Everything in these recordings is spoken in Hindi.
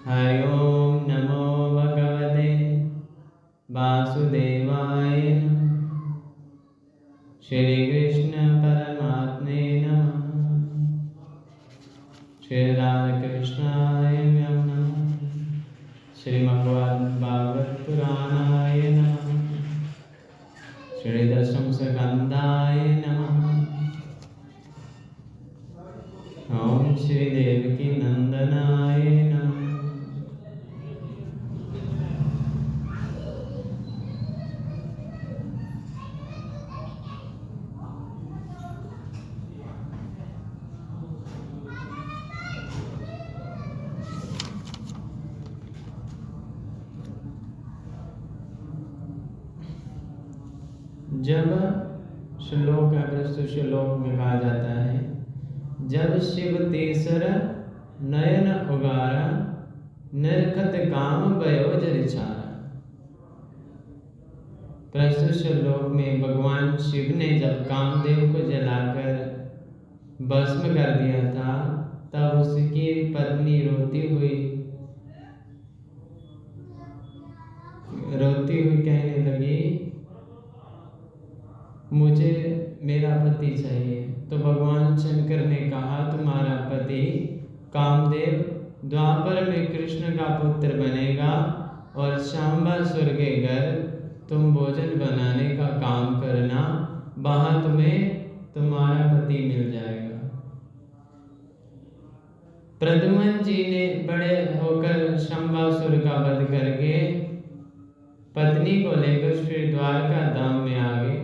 हरि ओम नमो भगवते वासुदेवाय नमः। श्री कृष्ण परमात्मे नमः। श्री रामकृष्णाय नमः। श्रीमद्भागवत पुराणाय नमः। श्री दशम स्कंदाय नमः। ओम श्री देवकी नंदनाय नमः। जब श्लोक अग्रस्त श्लोक में कहा जाता है, जब शिव तीसर नयन उगारा निर्खत काम भयो जरिछारा। प्रस्तुत श्लोक में भगवान शिव ने जब कामदेव को जलाकर भस्म कर दिया था, तब उसकी पत्नी रोती हुई कहने लगी, मुझे मेरा पति चाहिए। तो भगवान शंकर ने कहा, तुम्हारा पति कामदेव द्वापर में कृष्ण का पुत्र बनेगा और शांबासुर के घर तुम भोजन बनाने का काम करना, वहां तुम्हें तुम्हारा पति मिल जाएगा। प्रद्युम्न जी ने बड़े होकर शांबासुर का वध करके पत्नी को लेकर श्री द्वारका धाम में आ गए।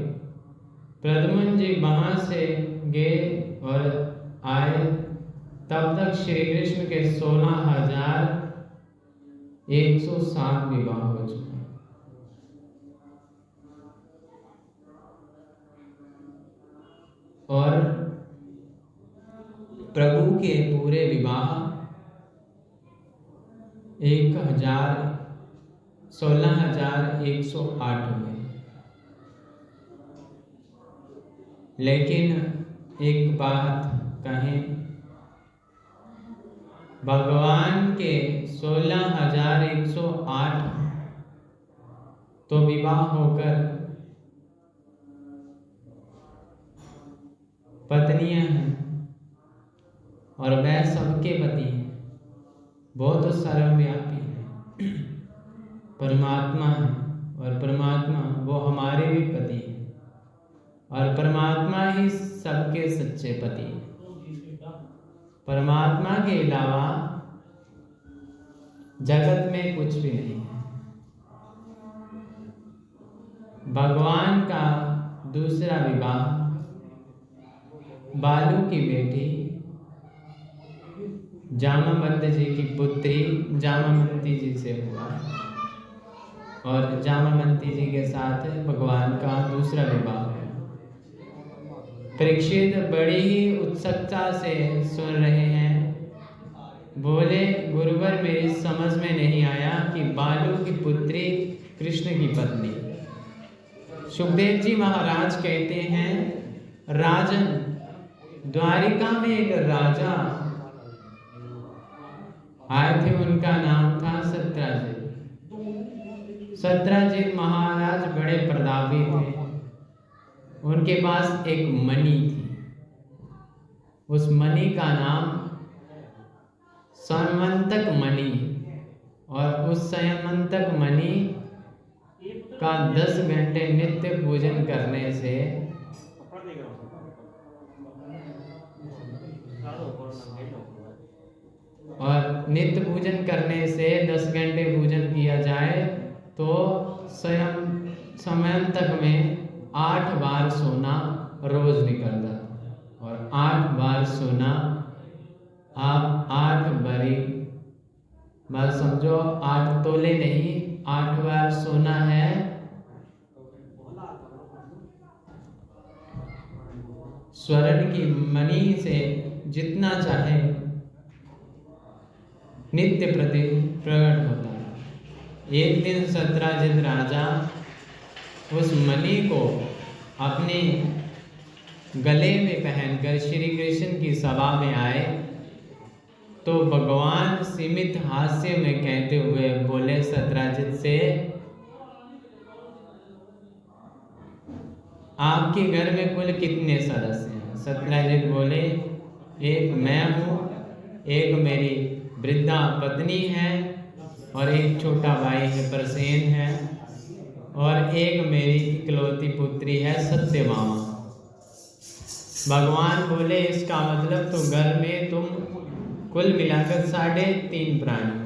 प्रद्युम्न जी वहां से गए और आए, तब तक श्री कृष्ण के 16,107 विवाह हो चुके। और प्रभु के पूरे विवाह 16,108 हुए। लेकिन एक बात कहें, भगवान के 16,108 तो विवाह होकर पत्नियां हैं और वह सबके पति हैं। बहुत सर्वव्यापी है, परमात्मा है और परमात्मा वो हमारे भी पति हैं और परमात्मा ही सबके सच्चे पति हैं। परमात्मा के अलावा जगत में कुछ भी नहीं है। भगवान का दूसरा विवाह बालू की बेटी जामावंत जी की पुत्री जामावंती जी से हुआ और जामावंती जी के साथ भगवान का दूसरा विवाह हुआ। परीक्षित बड़ी ही उत्सुकता से सुन रहे हैं। बोले, गुरुवर मेरी समझ में नहीं आया कि बालू की पुत्री कृष्ण की पत्नी। सुखदेव जी महाराज कहते हैं, राजन, द्वारिका में एक राजा आए थे, उनका नाम था सत्राजित। सत्राजित महाराज बड़े प्रतापी थे। उनके पास एक मणि थी, उस मणि का नाम संयमंतक मणि, और उस संयमंतक मणि का 10 घंटे नित्य पूजन करने से और नित्य पूजन करने से 10 घंटे पूजन किया जाए तो समय तक में 8 बार सोना रोज निकलता था। और 8 बार सोना, आप 8 बारी बात समझो, 8 तोले नहीं, 8 बार सोना है स्वर्ण की मणि से जितना चाहे नित्य प्रति प्रकट होता है। एक दिन सत्राजित राजा उस मणि को अपने गले में पहनकर श्री कृष्ण की सभा में आए तो भगवान सीमित हास्य में कहते हुए बोले सत्यराजित से, आपके घर में कुल कितने सदस्य हैं? सत्यराजित बोले, एक मैं हूँ, एक मेरी वृद्धा पत्नी है, और एक छोटा भाई है प्रसेन है, और एक मेरी इकलौती पुत्री है सत्यभामा। भगवान बोले, इसका मतलब तो घर में तुम कुल मिलाकर 3.5 प्राणी हो।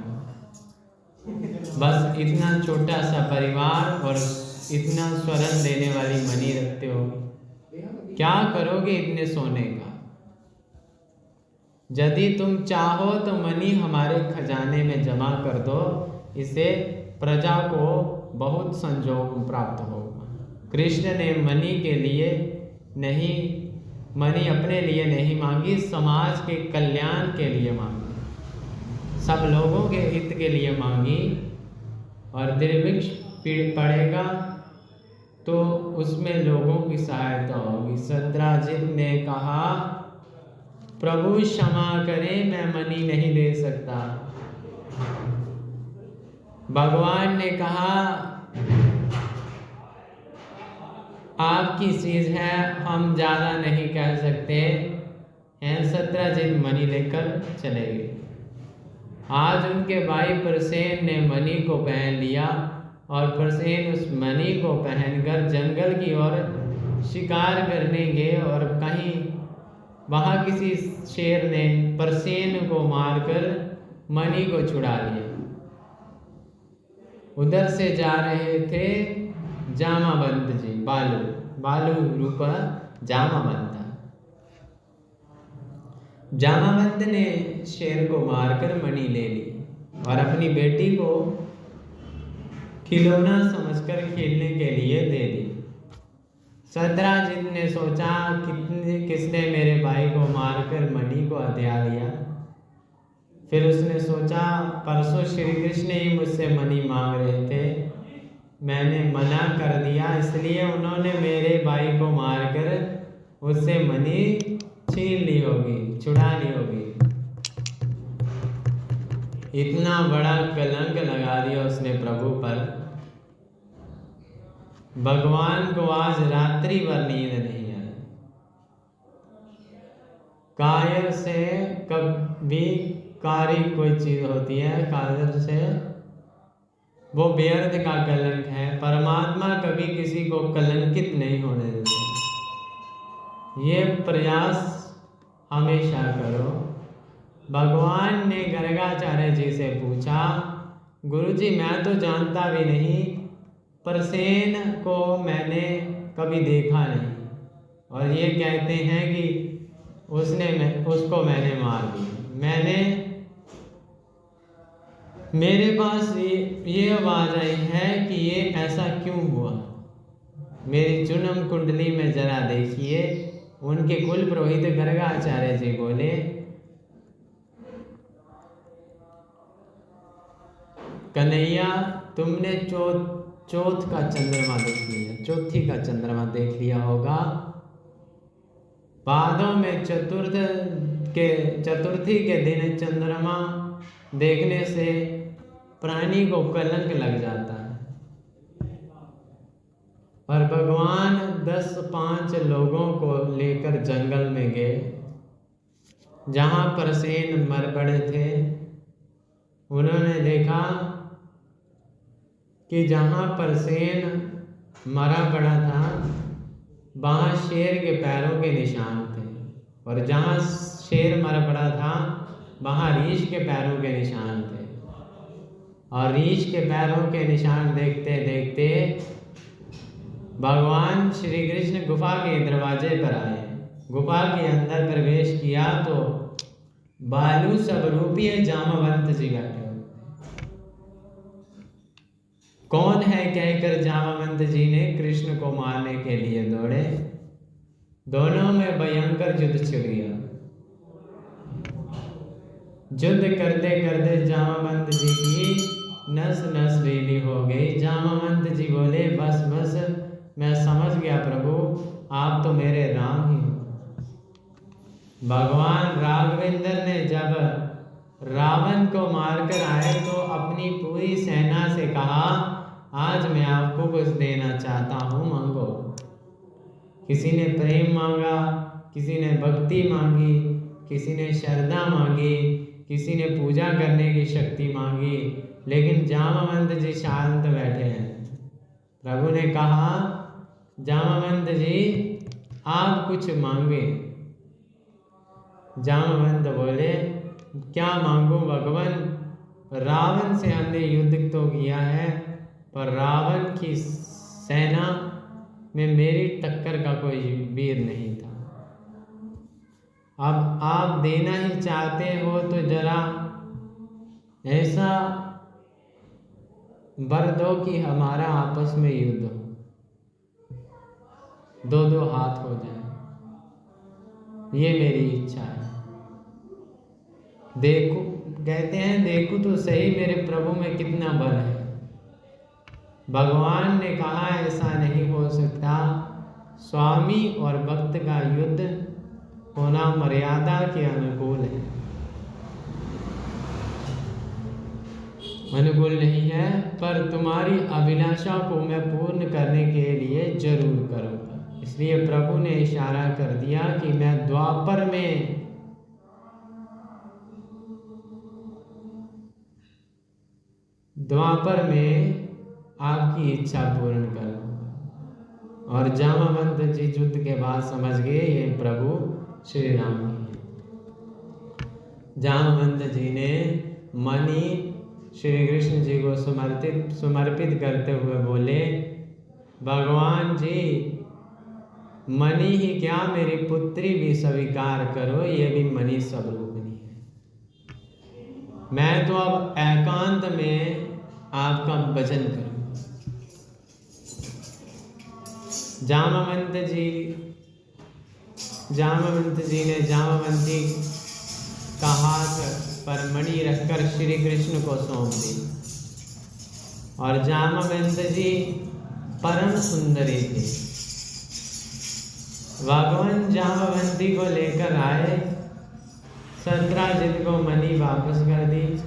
बस इतना छोटा सा परिवार और इतना स्वर्ण देने वाली मणि रखते हो, क्या करोगे इतने सोने का? यदि तुम चाहो तो मणि हमारे खजाने में जमा कर दो, इससे प्रजा को बहुत संजोग प्राप्त होगा। कृष्ण ने मणि के लिए नहीं, मणि अपने लिए नहीं मांगी, समाज के कल्याण के लिए मांगी, सब लोगों के हित के लिए मांगी। और दुर्भिक्ष पड़ेगा तो उसमें लोगों की सहायता होगी। सत्यराजित ने कहा, प्रभु क्षमा करें, मैं मणि नहीं दे सकता। भगवान ने कहा, आपकी चीज है, हम ज्यादा नहीं कह सकते हैं। सत्यराजित मणि लेकर चले गए। आज उनके भाई प्रसेन ने मणि को पहन लिया और प्रसेन उस मणि को पहनकर जंगल की ओर शिकार करने गए, और कहीं वहां किसी शेर ने प्रसेन को मारकर मणि को छुड़ा लिया। उधर से जा रहे थे जामावंत जी, बालू रूप जामावंत। जामावंत ने शेर को मारकर मणि ले ली और अपनी बेटी को खिलौना समझकर खेलने के लिए दे दी। सत्यराजित ने सोचा, किसने मेरे भाई को मारकर मणि को हथिया लिया। फिर उसने सोचा, परसों श्री कृष्ण ही मुझसे मणि मांग रहे थे, मैंने मना कर दिया, इसलिए उन्होंने मेरे भाई को मारकर उससे मणि छीन ली होगी, छुड़ा ली होगी। इतना बड़ा कलंक लगा दिया उसने प्रभु पर। भगवान को आज रात्रि भर नींद नहीं आई। कायर से कभी कारी कोई चीज होती है, कायर से वो व्यर्थ का कलंक है। परमात्मा कभी किसी को कलंकित नहीं होने देते। ये प्रयास हमेशा करो। भगवान ने गर्गाचार्य जी से पूछा, गुरुजी मैं तो जानता भी नहीं, प्रसेन को मैंने कभी देखा नहीं, और ये कहते हैं कि उसको मैंने मार दिया। मेरे पास ये आवाज आई है कि ये ऐसा क्यों हुआ। मेरी जन्म कुंडली में जरा देखिए। उनके कुल पुरोहित गर्गाचार्य जी बोले, कन्हैया तुमने चौथ का चंद्रमा देख लिया, चौथी का चंद्रमा देख लिया होगा। पादों में चतुर्थी के दिन चंद्रमा देखने से प्राणी को कलंक लग जाता है। और भगवान 10-5 लोगों को लेकर जंगल में गए, जहां प्रसेन मर पड़े थे। उन्होंने देखा कि जहां प्रसेन मरा पड़ा था वहां शेर के पैरों के निशान थे, और जहां शेर मरा पड़ा था वहां रीछ के पैरों के निशान थे। और रीछ के पैरों के निशान देखते देखते भगवान श्री कृष्ण गुफा के दरवाजे पर आए। गुफा के अंदर प्रवेश किया तो बालू स्वरूपीय जामावंत जी बैठे। कौन है कहकर जामावंत जी ने कृष्ण को मारने के लिए दौड़े। दोनों में भयंकर युद्ध छिड़ गया। युद्ध करते करते जामावंत जी की नस नस ढीली हो गई। जामावंत जी बोले, बस बस मैं समझ गया प्रभु, आप तो मेरे राम ही हो। भगवान राघवेंद्र ने जब रावण को मारकर आए तो अपनी पूरी सेना से कहा, आज मैं आपको कुछ देना चाहता हूँ, मांगो। किसी ने प्रेम मांगा, किसी ने भक्ति मांगी, किसी ने श्रद्धा मांगी, किसी ने पूजा करने की शक्ति मांगी, लेकिन जामवंत जी शांत बैठे हैं। प्रभु ने कहा, जामवंत जी आप कुछ मांगे। जामवंत बोले, क्या मांगू भगवान? रावण से हमने युद्ध तो किया है, पर रावण की सेना में मेरी टक्कर का कोई वीर नहीं था। अब आप देना ही चाहते हो तो जरा ऐसा वर दो कि हमारा आपस में युद्ध हो, दो दो हाथ हो जाए, ये मेरी इच्छा है। देखो, कहते हैं देखो तो सही मेरे प्रभु में कितना बल है। भगवान ने कहा ऐसा नहीं हो सकता, स्वामी और भक्त का युद्ध होना मर्यादा के अनुकूल है, अनुकूल नहीं है, पर तुम्हारी अभिलाषा को मैं पूर्ण करने के लिए जरूर करूंगा। इसलिए प्रभु ने इशारा कर दिया कि मैं द्वापर में आपकी इच्छा पूर्ण करूंगा। और जामवंत जी युद्ध के बाद समझ गए ये प्रभु श्री राम हैं। जामवंत जी ने मणि श्री कृष्ण जी को समर्पित करते हुए बोले, भगवान जी मणि ही क्या, मेरी पुत्री भी स्वीकार करो, ये भी मणि स्वरूपिणी है। मैं तो अब एकांत में आपका भजन करूं। जामवंत जी ने जामवंती का हाथ पर मणि रखकर श्री कृष्ण को सौंप दी। और जामवंत जी परम सुंदरी थे। भगवान जामवंती को लेकर आए, सत्राजित को मणि वापस कर दी।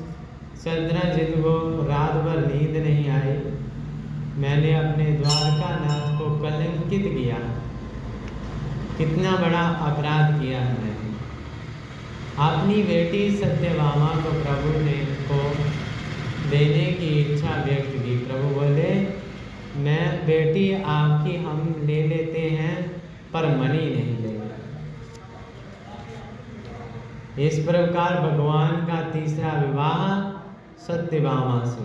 सत्राजित को रात भर नींद नहीं आई। मैंने अपने द्वारकानाथ को कलंकित किया, कितना बड़ा अपराध किया है मैंने। अपनी बेटी सत्यभामा को प्रभु ने को देने की इच्छा व्यक्त की। प्रभु बोले, मैं बेटी आपकी हम ले लेते हैं, पर मणि नहीं ले। इस प्रकार भगवान का तीसरा विवाह सत्यभामा से।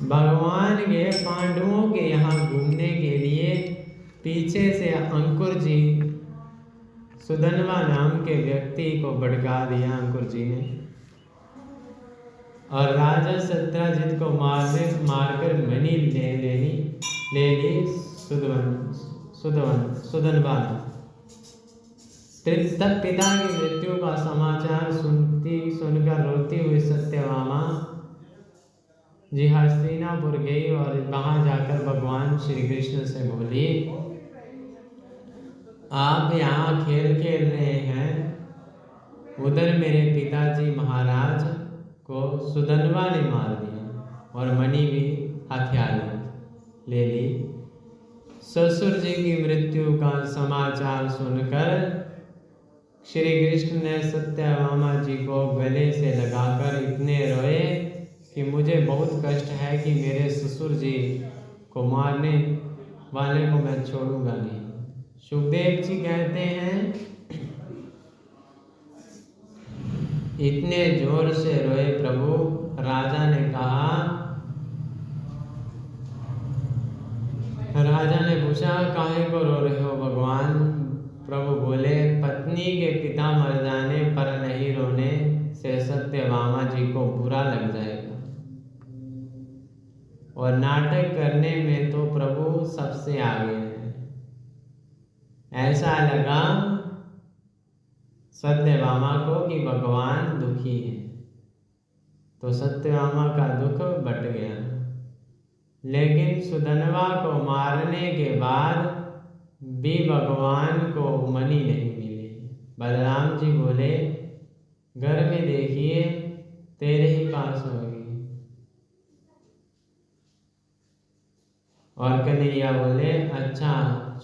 भगवान के पांडवों के यहाँ घूमने के लिए पीछे से अंकुर जी, सुधनवा नाम के व्यक्ति को भड़का दिया अंकुर जी ने, और राजा सत्राजित को मारकर मणि ले ली सुधनवा। तब पिता की मृत्यु का समाचार सुनकर रोती हुई सत्यभामा जी हस्तिनापुर गई और वहां जाकर भगवान श्री कृष्ण से बोली, आप यहाँ खेल खेल रहे हैं, उधर मेरे पिताजी महाराज को सुधनवा ने मार दिया और मणि भी हथियार ले ली। ससुर जी की मृत्यु का समाचार सुनकर श्री कृष्ण ने सत्यभामा जी को गले से लगाकर इतने रोए कि मुझे बहुत कष्ट है कि मेरे ससुर जी को मारने वाले को मैं छोड़ूंगा नहीं। सुखदेव जी कहते हैं, इतने जोर से रोए प्रभु। राजा ने पूछा, काहे को रो रहे हो भगवान? प्रभु बोले, पत्नी के पिता मर जाने पर नहीं रोने से सत्यभामा जी को बुरा लग जाएगा, और नाटक करने में तो प्रभु सबसे आगे है। ऐसा लगा सत्यभामा को कि भगवान दुखी है, तो सत्यभामा का दुख बट गया। लेकिन सुधनवा को मारने के बाद भी भगवान को मणि नहीं मिली। बलराम जी बोले, घर में देखिए तेरे ही पास होगी। और कन्हैया बोले, अच्छा,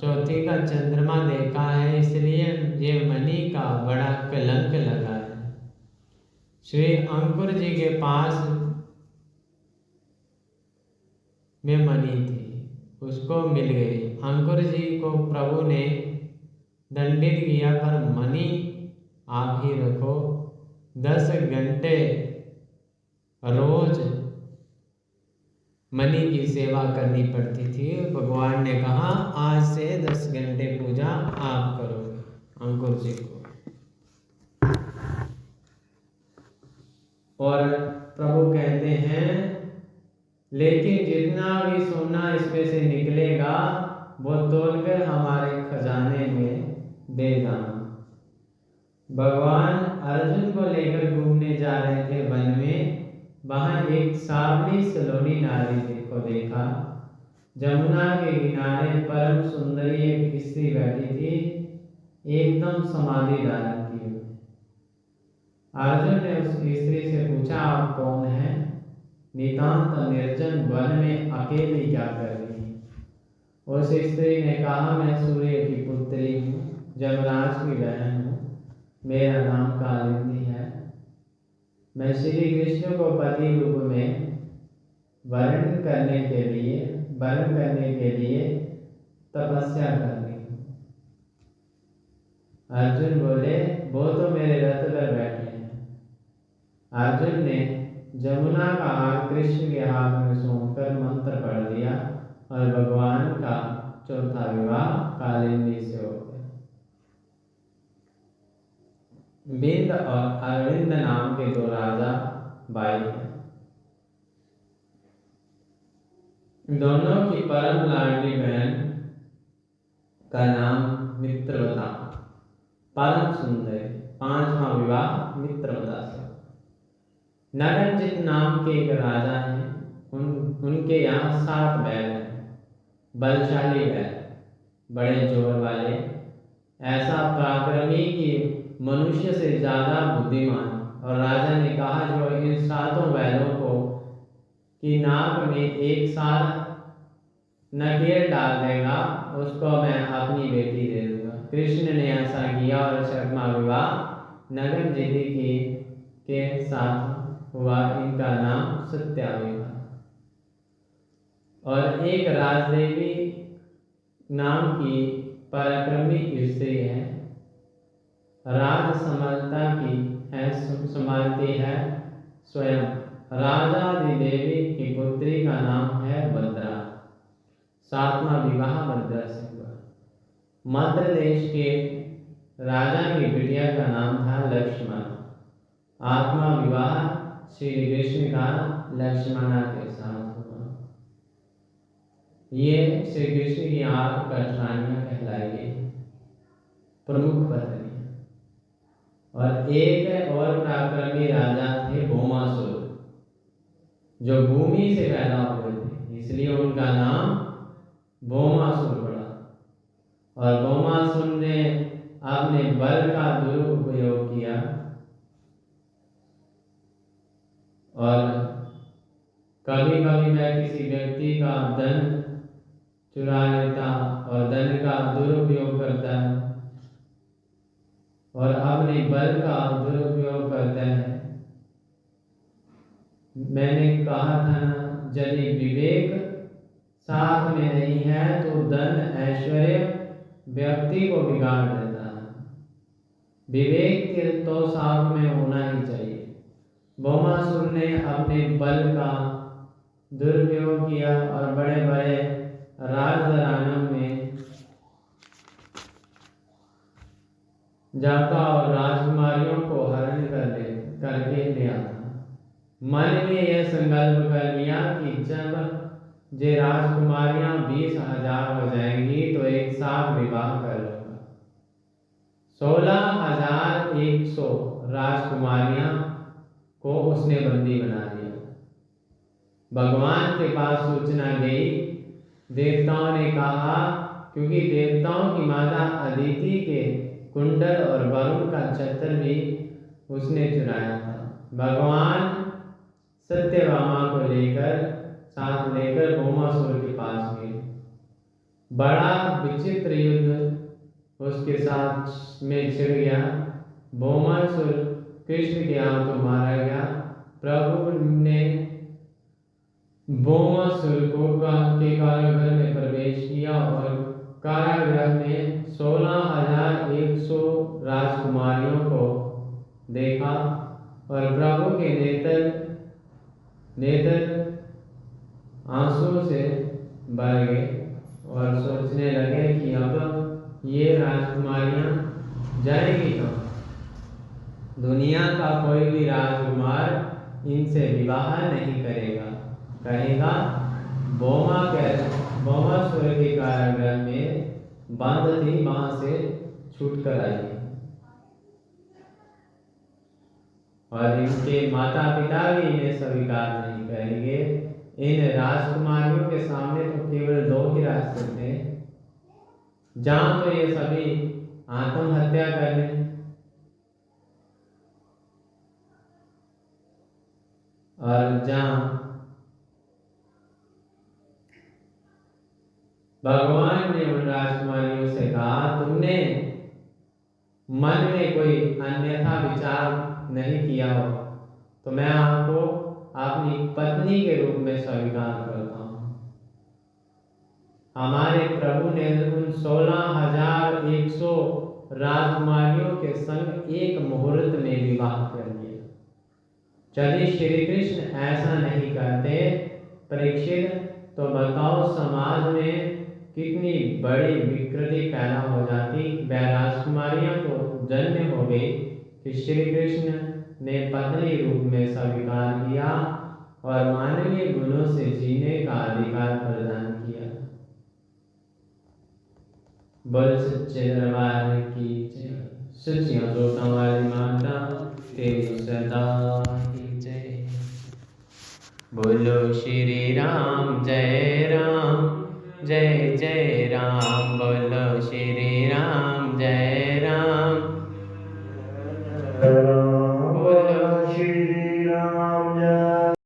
चौथी का चंद्रमा देखा है इसलिए ये मणि का बड़ा कलंक लगा है। श्री अंकुर जी के पास में मणि थी, उसको मिल गई। अंकुर जी को प्रभु ने दंडित किया, पर मणि आप ही रखो। 10 घंटे रोज मणि की सेवा करनी पड़ती थी। भगवान ने कहा, आज से 10 घंटे पूजा आप करोगे अंकुर जी को। और प्रभु कहते हैं, लेकिन जितना भी सोना इसमें से निकलेगा वो तोलकर हमारे खजाने में दे जाना। भगवान अर्जुन को लेकर घूमने जा रहे थे वन में। वहां एक सावली सलोनी नारी को देखा। जमुना के किनारे परम सुंदरी एक स्त्री बैठी थी, एकदम समाधि धारण की हुई। अर्जुन ने उस स्त्री से पूछा, आप कौन हैं? नितांत निर्जन वन में अकेली क्या कर रही है? उस स्त्री ने कहा, मैं सूर्य की पुत्री हूँ, जमराज की बहन हूँ, मेरा नाम कालिंदी है। मैं श्री कृष्ण को पति रूप में वर्ण करने के लिए तपस्या कर रही हूँ। अर्जुन बोले, वो तो मेरे रथ पर बैठे हैं। अर्जुन ने जमुना का हार कृष्ण के हाथ में सौंपकर मंत्र पढ़ दिया और भगवान का चौथा विवाह कालिंदी से हो गया। बिंद और अरविंद नाम के 2 राजा भाई हैं। दोनों की परम लाडली बहन का नाम मित्रवता, परम सुंदर। 5वां विवाह मित्रवता से। नगरजित नाम के एक राजा हैं। उनके यहाँ 7 बैल हैं, बलशाली बैल, बड़े जोर वाले, ऐसा पराक्रमी कि मनुष्य से ज्यादा बुद्धिमान। और राजा ने कहा, जो इन 7 बैलों को की नाक में एक साथ नकेल डाल देगा उसको मैं अपनी बेटी दे दूंगा। कृष्ण ने ऐसा किया और 6वां विवाह नगर जी के साथ हुआ। इनका नाम सत्यावी था। और एक राजदेवी नाम की पराक्रमी स्त्री है, राज संभालती है स्वयं। राजा देवी की पुत्री का नाम है भद्रा। 7वां विवाह भद्रा से हुआ। मध्य देश के राजा की बिटिया का नाम था लक्ष्मण। 8वां विवाह श्री कृष्ण का लक्ष्मणा के साथ हुआ। ये श्री कृष्ण की 8 कठिनाइयां कहलाई गई, प्रमुख पत्नी। और एक और पराक्रमी राजा थे भौमासुर, जो भूमि से पैदा हुए थे, इसलिए उनका नाम भौमासुर पड़ा। और भौमासुर ने अपने बल का दुरुपयोग किया और कभी कभी मैं किसी व्यक्ति का धन चुरा लेता और धन का दुरुपयोग करता है और अपने बल का दुरुपयोग करता है। मैंने कहा था ना, यदि विवेक साथ में नहीं है तो धन ऐश्वर्य व्यक्ति को बिगाड़ देता है। विवेक के तो साथ में होना ही चाहिए। भौमासुर ने अपने बल का दुरुपयोग किया और बड़े बड़े राजघरानों में जाता और राजकुमारियों को हरण करके ले आता। मन में यह संकल्प कर लिया कि जब ये राजकुमारियां 20,000 हो जाएंगी तो एक साथ विवाह कर लूंगा। 16,100 राजकुमारियां को उसने बंदी बना दिया। भगवान के पास सूचना गई, देवताओं ने कहा, क्योंकि देवताओं की माता अदिति के कुंडल और वरुण का छत्र भी उसने चुराया था। भगवान सत्यभामा को साथ लेकर भौमासुर के पास गए। बड़ा विचित्र युद्ध उसके साथ में छिड़ गया। भौमासुर कृष्ण के हाथों मारा गया। प्रभु ने भौमासुर को के कारागृह में प्रवेश किया और कारागृह में 16,100 राजकुमारियों को देखा और प्रभु के नेत्र आंसुओं से भर गए और सोचने लगे कि अब ये राजकुमारियां जाएंगी कहाँ? दुनिया का कोई भी राजकुमार इनसे विवाह नहीं करेगा, कहेगा भौमासुर के कारागृह में बंद थी, वहां से छूट कर आई। और इनके माता पिता भी इन्हें स्वीकार नहीं करेंगे। इन राजकुमारियों के सामने तो केवल 2 ही रास्ते थे, जहां तो ये सभी आत्महत्या कर लें और जहां भगवान ने उन राजकुमारियों से कहा, तुमने मन में कोई अन्यथा विचार नहीं किया हो तो मैं आपको अपनी पत्नी के रूप में स्वीकार करता हूं। हमारे प्रभु ने उन 16,100 राजकुमारियों के संग एक मुहूर्त में विवाह कर लिया। यदि श्री कृष्ण ऐसा नहीं करते परीक्षित, तो बताओ समाज में कितनी बड़ी विकृति पैदा हो जाती। वह राजकुमारियां तो जन्म हो गई कि श्री कृष्ण ने पत्नी रूप में स्वीकार किया और मानवीय गुणों से जीने का अधिकार प्रदान किया। बोल सच्चे दरबार की जय। सच्चियों तो हमारी माता तेरी सदा की जय। बोलो श्री राम जय